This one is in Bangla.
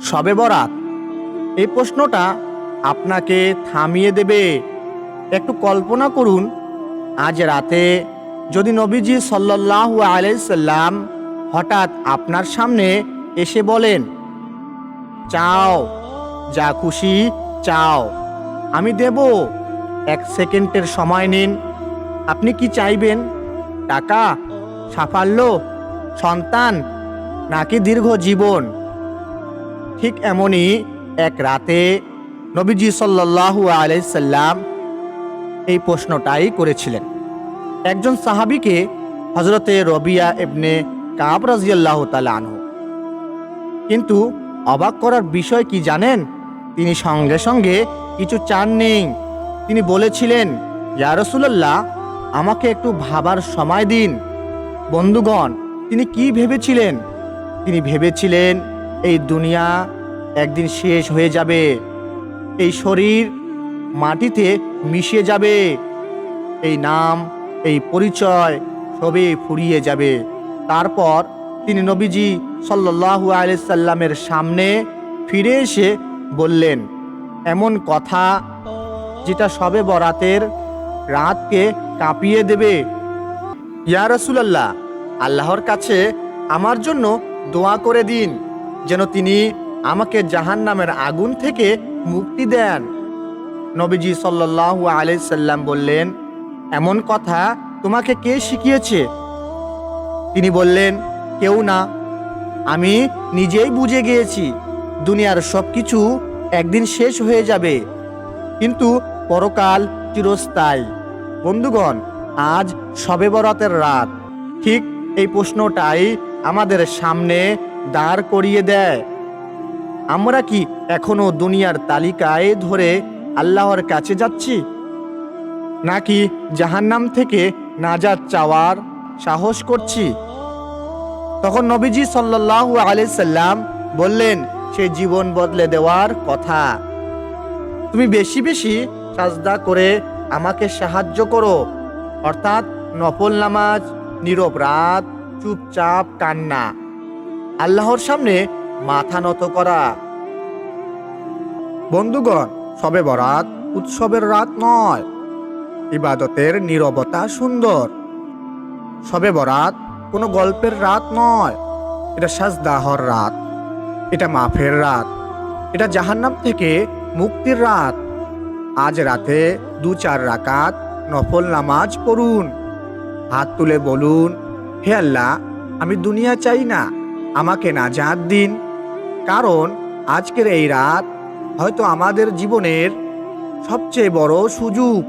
শবে বরাত, এই প্রশ্নটা আপনাকে থামিয়ে দেবে। একটু কল্পনা করুন, আজ রাতে যদি নবীজি সাল্লাল্লাহু আলাইহি সাল্লাম হঠাৎ আপনার সামনে এসে বলেন, চাও, যা খুশি চাও, আমি দেব, 1 সেকেন্ডের সময় নিন। আপনি কি চাইবেন? টাকা, সাফল্য, সন্তান, নাকি দীর্ঘ জীবন? ঠিক এমনই এক রাতে নবীজি সাল্লাল্লাহু আলাইহি সাল্লাম এই প্রশ্নটাই করেছিলেন একজন সাহাবীকে, হযরতে রবিয়া ইবনে কাব রাদিয়াল্লাহু তাআলা আনহু। কিন্তু অবাক করার বিষয় কি জানেন? তিনি সঙ্গে সঙ্গে কিছু চাননি। তিনি বলেছিলেন, ইয়া রাসূলুল্লাহ, আমাকে একটু ভাবার সময় দিন। বন্ধুগণ, তিনি কি ভেবেছিলেন? তিনি ভেবেছিলেন এই দুনিয়া একদিন শেষ হয়ে যাবে, এই শরীর মাটিতে মিশে যাবে, এই নাম, এই পরিচয় সবই ফুরিয়ে যাবে। তারপর তিনি নবীজি সাল্লাল্লাহু আলাইহি সাল্লামের সামনে ফিরে এসে বললেন এমন কথা যেটা শবে বরাতের রাতকে কাঁপিয়ে দেবে। ইয়া রাসূলুল্লাহ, আল্লাহর কাছে আমার জন্য দোয়া করে দিন যেন তিনি আমাকে জাহান্নামের আগুন থেকে মুক্তি দেন। নবীজি সাল্লাল্লাহু আলাইহি সাল্লাম বললেন, এমন কথা তোমাকে কে শিখিয়েছে? তিনি বললেন, কেউ না, আমি নিজেই বুঝে গিয়েছি দুনিয়ার সব কিছু একদিন শেষ হয়ে যাবে, কিন্তু পরকাল চিরস্থায়ী। বন্ধুগণ, আজ শবে বরাতের রাত ঠিক এই প্রশ্নটাই আমাদের সামনে দাঁড় করিয়ে দেয়। আমরা কি এখনো দুনিয়ার তালিকায় ধরে আল্লাহর কাছে যাচ্ছি, নাকি জাহান্নাম থেকে নাজাত চাওয়ার সাহস করছি? তখন নবীজি সাল্লাল্লাহু আলাইহি সাল্লাম বললেন সেই জীবন বদলে দেওয়ার কথা। তুমি বেশি বেশি সাজদা করে আমাকে সাহায্য করো, অর্থাৎ নফল নামাজ, নীরব রাত, চুপচাপ কান্না, আল্লাহর সামনে মাথা নত করা। বন্ধুগণ, শবে বরাত উৎসবের রাত নয়, ইবাদতের নীরবতা সুন্দর। শবে বরাত কোনো গল্পের রাত নয়, এটা সাজদাহর রাত, এটা মাফের রাত, এটা জাহান্নাম থেকে মুক্তির রাত। আজ রাতে 2-4 রাকাত নফল নামাজ পড়ুন, হাত তুলে বলুন, হে আল্লাহ, আমি দুনিয়া চাই না, আমাকে নাজাত দিন। কারণ আজকের এই রাত হয়তো আমাদের জীবনের সবচেয়ে বড় সুযোগ।